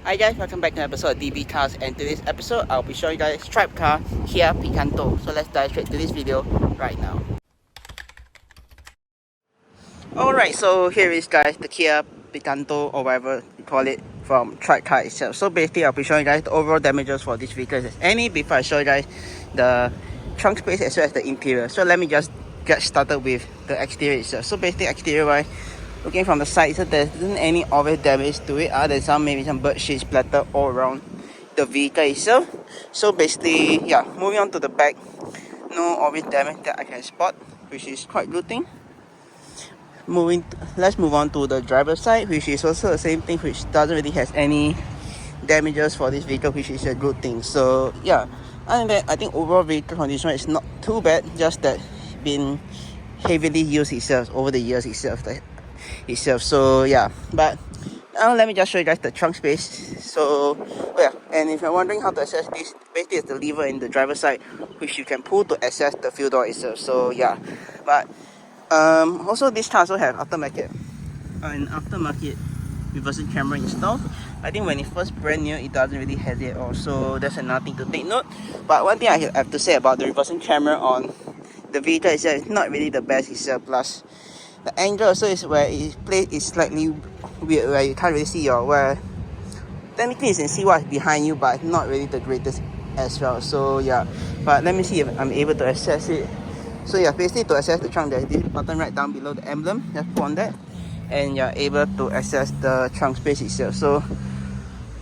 Hi guys, welcome back to an episode of DB Cars, and today's episode I'll be showing you guys Tribecar Kia Picanto. So let's dive straight to this video right now. Alright, so here is guys the Kia Picanto or whatever you call it from Tribecar itself. So basically I'll be showing you guys the overall damages for this vehicle if there's any before I show you guys the trunk space as well as the interior. So let me just get started with the exterior itself. So basically exterior wise, looking from the side, so there isn't any obvious damage to it other than maybe some bird shit splattered all around the vehicle itself. So basically, yeah, moving on to the back, no obvious damage that I can spot, which is quite good thing. Let's move on to the driver's side, which is also the same thing, which doesn't really have any damages for this vehicle, which is a good thing. So yeah, other than that, I think overall vehicle condition is not too bad, just that been heavily used itself over the years itself. So yeah, but now let me just show you guys the trunk space. So yeah, and if you're wondering how to access this, basically it's the lever in the driver's side which you can pull to access the fuel door itself. So yeah, but also this car also have aftermarket reversing camera installed. I think when it first brand new it doesn't really have it also. That's another thing to take note. But one thing I have to say about the reversing camera on the vehicle itself, it's not really the best itself. Plus the angle also is where it plays is slightly weird, where you can't really see where technically you can see what's behind you, but not really the greatest as well. So yeah, but let me see if I'm able to access it. So yeah, basically to access the trunk, there's this button right down below the emblem. Just put on that and you're able to access the trunk space itself. So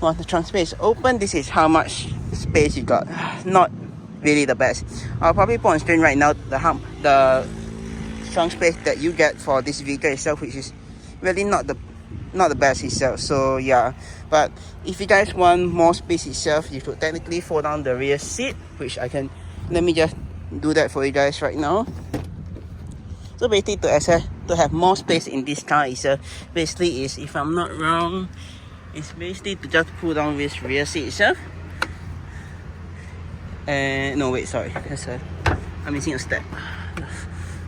once the trunk space is open, this is how much space you got. Not really the best. I'll probably put on screen right now the trunk space that you get for this vehicle itself, which is really not the best itself. So yeah, but if you guys want more space itself, you could technically fold down the rear seat, which I can. Let me just do that for you guys right now. So basically to have more space in this car itself, basically is, if I'm not wrong, it's basically to just pull down this rear seat itself. And no, wait, sorry, I'm missing a step.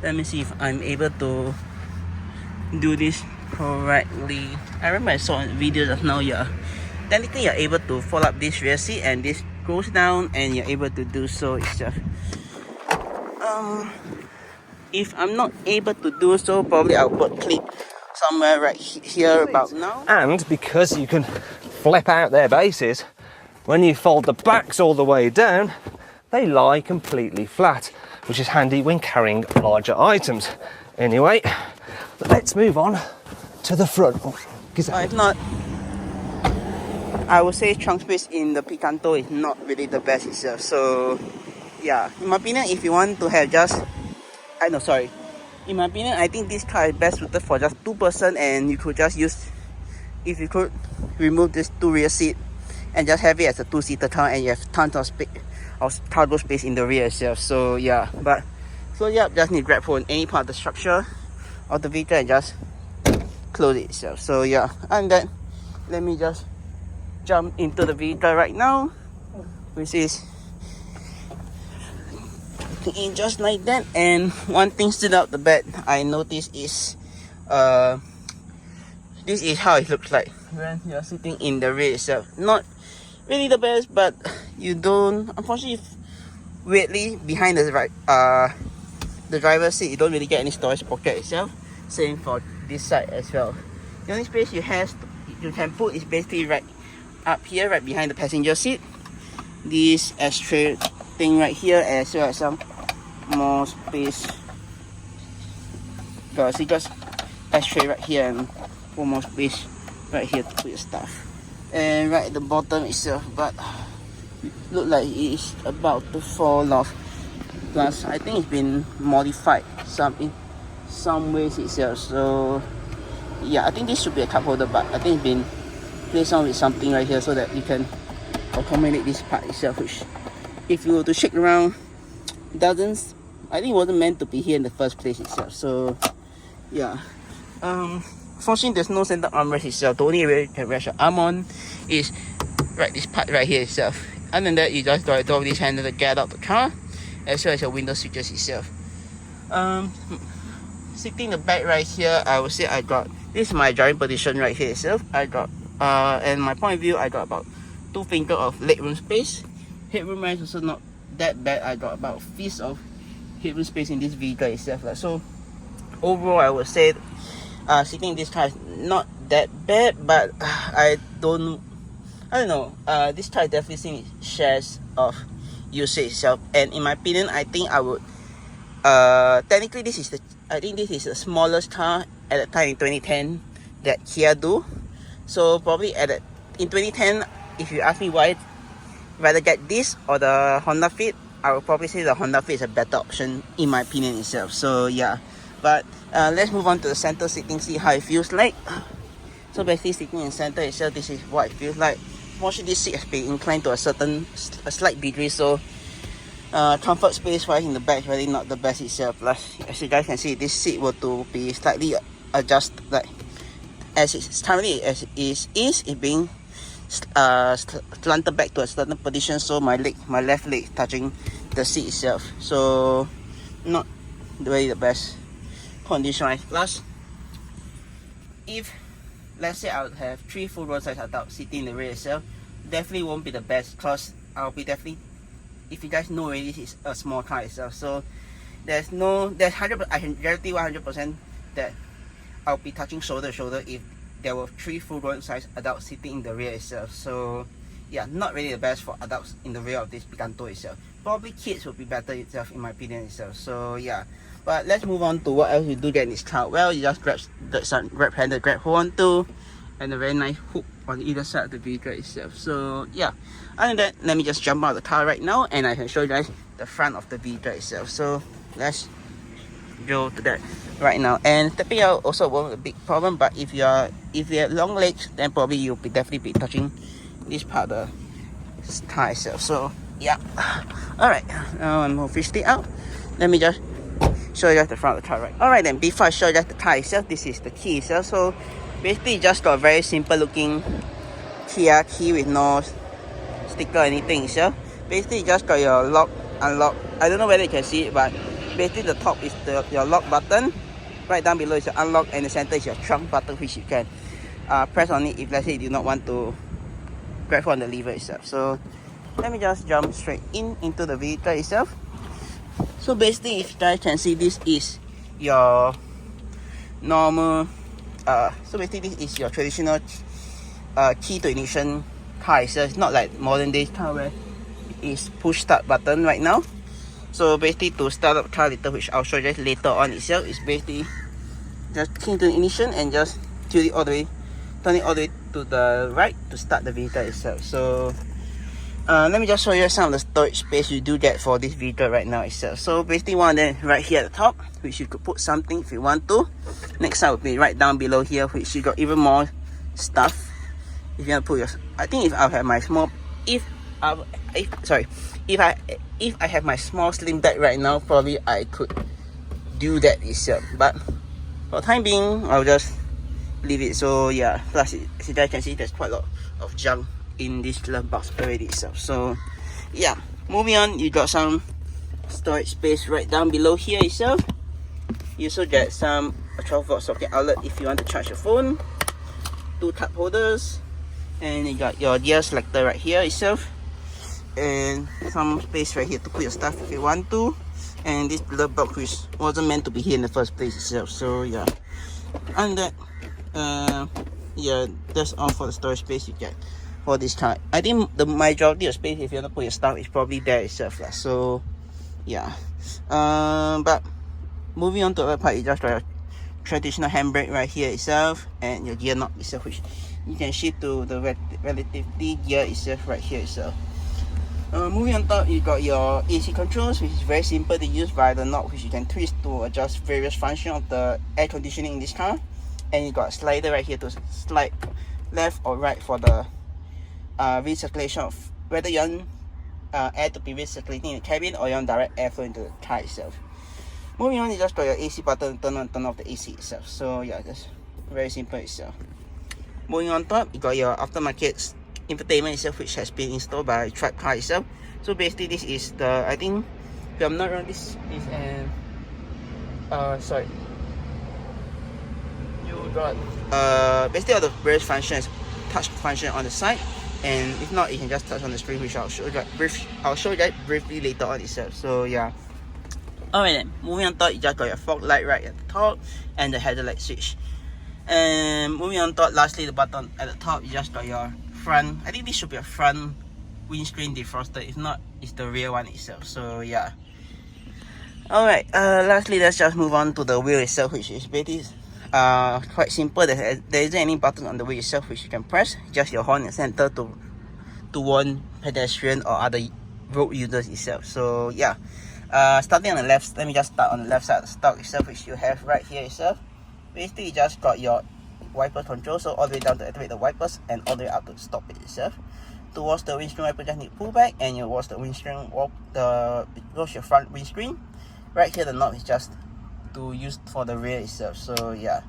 Let me see if I'm able to do this correctly. I remember I saw a video just now. Yeah, technically you're able to fold up this rear seat and this goes down and you're able to do so itself. If I'm not able to do so, probably I'll put clip somewhere right here about now. And because you can flip out their bases, when you fold the backs all the way down, they lie completely flat, which is handy when carrying larger items. Anyway, let's move on to the front. If not, I would say trunk space in the Picanto is not really the best itself. So yeah, in my opinion, if you want to have just, in my opinion, I think this car is best suited for just 2-person, and you could just use, if you could remove this 2 rear seat and just have it as a 2-seater car, and you have tons of space of cargo space in the rear itself. So yeah, just need to grab hold on any part of the structure of the vehicle and just close it itself. So yeah, and then let me just jump into the vehicle right now, which is in just like that. And one thing stood out the bed I noticed is this is how it looks like when you're sitting in the rear itself. Not really the best, but you don't, unfortunately, weirdly behind the driver's seat, you don't really get any storage pocket itself. Same for this side as well. The only space you can put is basically right up here, right behind the passenger seat. This ashtray thing right here, as well as some more space. So you just ashtray right here and one more space right here to put your stuff. And right at the bottom itself, but look like it is about to fall off. Plus I think it's been modified in some ways itself. So yeah, I think this should be a cup holder, but I think it's been placed on with something right here so that you can accommodate this part itself, which if you were to shake around, I think it wasn't meant to be here in the first place itself. So yeah, fortunately there's no center armrest itself. The only area you can rest your arm on is right this part right here itself. Other than that, you just draw this handle to get out the car, as well as your window switches itself. Sitting in the back right here, I would say I got, this is my driving position right here itself. I got And my point of view, I got about 2 fingers of legroom space. Headroom is also not that bad. I got about fist of headroom space in this vehicle itself. So overall, I would say sitting in this car is not that bad, but I don't know. This car definitely seen shares of usage itself, and in my opinion, I think I would. Technically, I think this is the smallest car at the time in 2010 that Kia do. So probably in 2010, if you ask me why rather get this or the Honda Fit, I would probably say the Honda Fit is a better option in my opinion itself. So yeah, but let's move on to the center seating, see how it feels like. So basically sitting in center itself, this is what it feels like. Mostly this seat has been inclined to a slight degree, so comfort space wise in the back is really not the best itself. Plus, as you guys can see, this seat will to be slightly adjusted, like as it's currently as it is being slanted back to a certain position, so my left leg touching the seat itself, so not really the best condition wise. Plus, if let's say I would have 3 full row size adults sitting in the rear itself, definitely won't be the best, because I'll be definitely, if you guys know already, this is a small car itself, so there's 100%, I can guarantee 100% that I'll be touching shoulder to shoulder if there were 3 full grown size adults sitting in the rear itself. So yeah, not really the best for adults in the rear of this Picanto itself. Probably kids would be better itself in my opinion itself. So yeah, but let's move on to what else you do get in this car. Well, you just grab handle, grab hold on to, and a very nice hook on either side of the vehicle itself. So yeah, other than that, let me just jump out of the car right now and I can show you guys the front of the vehicle itself. So let's go to that right now. And stepping out also won't be a big problem, but if you have long legs, then probably you'll definitely be touching this part of the car itself. So yeah, alright, now I'm officially out. Let me just show you guys the front of the car, right? Alright then, before I show you guys the car itself, this is the key itself. So basically just got a very simple looking Kia key with no sticker or anything itself. Basically just got your lock, unlock. I don't know whether you can see it, but basically the top is your lock button, right down below is your unlock, and the center is your trunk button, which you can press on it if let's say you do not want to grab on the lever itself. So let me just jump straight into the vehicle itself. So basically, if you guys can see, this is your normal so basically this is your traditional key to ignition car itself. It's not like modern day car where it is push start button right now. So basically to start up car later, which I'll show you guys later on itself, is basically just key to ignition and just turn it all the way to the right to start the vehicle itself. So let me just show you some of the storage space you do get for this vehicle right now itself. So basically one of them right here at the top, which you could put something if you want to. Next side would be right down below here, which you got even more stuff if you want to put your, I think if I have my small, if I have my small slim bag right now, probably I could do that itself, but for the time being I'll just leave it. So yeah, plus as you guys can see, there's quite a lot of junk in this glove box already itself. So yeah, moving on, you got some storage space right down below here itself. You also get some 12-volt socket outlet if you want to charge your phone, 2 cup holders, and you got your gear selector right here itself, and some space right here to put your stuff if you want to, and this glove box which wasn't meant to be here in the first place itself. So yeah, and that yeah, that's all for the storage space you get for this car. I think the majority of space if you want to put your stuff is probably there itself. So yeah, but moving on to the other part, you just got your traditional handbrake right here itself, and your gear knob itself, which you can shift to the relatively gear itself right here itself. Moving on top, you got your AC controls, which is very simple to use via the knob, which you can twist to adjust various functions of the air conditioning in this car. And you got a slider right here to slide left or right for the recirculation of whether you want air to be recirculating in the cabin or you want direct airflow into the car itself. Moving on, you just got your AC button to turn on, turn off the AC itself. So yeah, that's very simple itself. Moving on top, you got your aftermarket infotainment itself, which has been installed by Tribecar itself. So basically this is the, I think if I'm not wrong, this is an you got basically all the various functions touch function on the side, and if not, you can just touch on the screen, which I'll show you that briefly later on itself. So yeah. Alright then, moving on top, you just got your fog light right at the top and the headlight switch. And moving on top, lastly, the button at the top, you just got your front. I think this should be a front windscreen defroster. If not, it's the rear one itself. So yeah. Alright, lastly, let's just move on to the wheel itself, which is basically quite simple. There isn't any button on the wheel itself which you can press. Just your horn in the center to warn pedestrian or other road users itself. So yeah. Starting on the left, let me just start on the left side of the stock itself, which you have right here itself. Basically, you just got your wiper control, so all the way down to activate the wipers and all the way up to stop it itself. Towards the windscreen wiper, just need to pull back, and you watch the windscreen, your front windscreen. Right here, the knob is just to use for the rear itself. So yeah,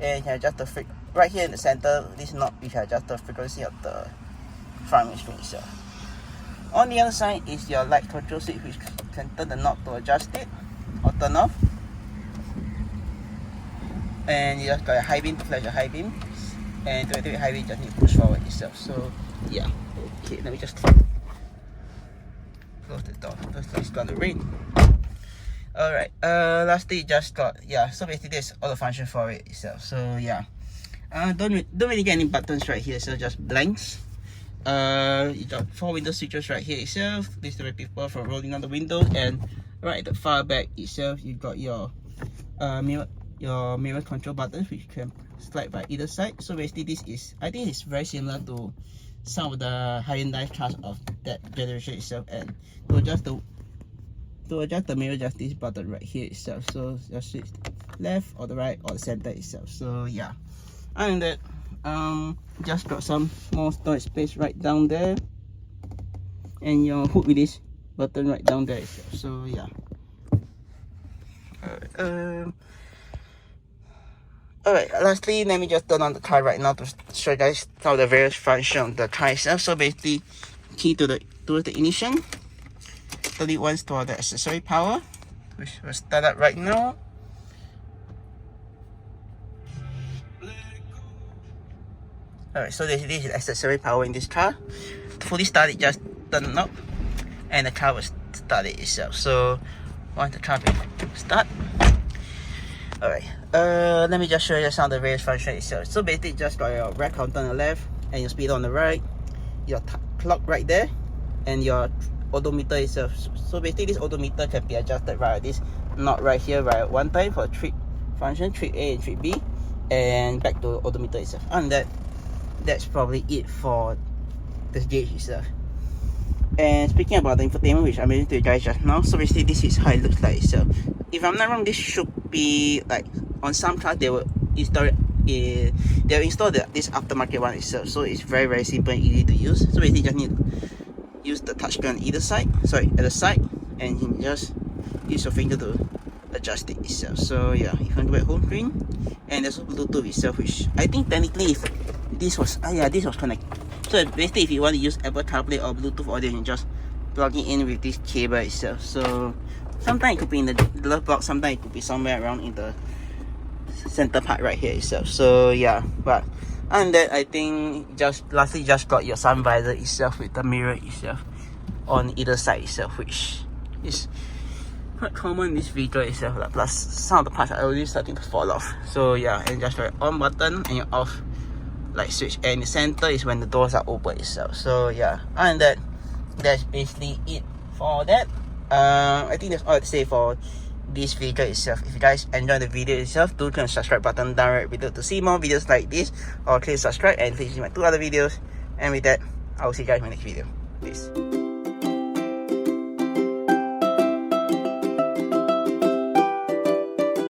and you can adjust the right here in the center. This knob, you can adjust the frequency of the front windscreen itself. On the other side is your light control switch, which can turn the knob to adjust it or turn off. And you just got a high beam to flash a high beam. And to activate high beam, you just need to push forward itself. So yeah. Okay, let me just close the door. First, it's gonna rain. Alright, lastly, you just got, yeah, so basically there's all the function for it itself. So yeah. Don't really get any buttons right here, so just blanks. You got 4 window switches right here itself. This to prevent people from rolling on the windows, and right at the far back itself, you got your mirror control buttons, which you can slide by either side. So basically, this is, I think it's very similar to some of the Hyundai cars of that generation itself. And to adjust the mirror, just this button right here itself. So just switch left or the right or the center itself. So yeah, and that. Just got some small storage space right down there, and your hood with this button right down there itself. So yeah. Alright, lastly, let me just turn on the car right now to show you guys some of the various functions of the car itself. So basically, key to the ignition, the lead ones to the accessory power, which will start up right now. Alright, so this is accessory power in this car. To fully start it, just turn the knob and the car will start it itself. So once the car will start. Alright, let me just show you some of the various functions itself. So basically, just got your rack counter on the left and your speedo on the right, your clock right there, and your odometer itself. So basically, this odometer can be adjusted via this knob right here via one time for trip function, trip A and trip B, and back to odometer itself. And that's probably it for this gauge itself. And speaking about the infotainment, which I mentioned to you guys just now, so basically this is how it looks like itself. If I'm not wrong, this should be like on some cars they will install this aftermarket one itself. So it's very simple and easy to use. So basically, you just need to use the touchscreen on either side, at the side, and you can just use your finger to adjust it itself. So yeah, if you want to go back home screen, and there's also Bluetooth itself, which I think technically if this was connected. So basically, if you want to use Apple CarPlay or Bluetooth audio, you can just plug it in with this cable itself. So sometimes it could be in the glove box, sometimes it could be somewhere around in the center part right here itself. So yeah, but and that, I think lastly just got your sun visor itself with the mirror itself on either side itself, which is quite common in this vehicle itself. Plus some of the parts are already starting to fall off. So yeah, and just your on button and your off light switch, and the center is when the doors are open itself. So yeah, and that's basically it for that. I think that's all I have to say for this vehicle itself. If you guys enjoyed the video itself, do click on the subscribe button down right below to see more videos like this, or click subscribe and please see my 2 other videos. And with that, I will see you guys in my next video. Peace.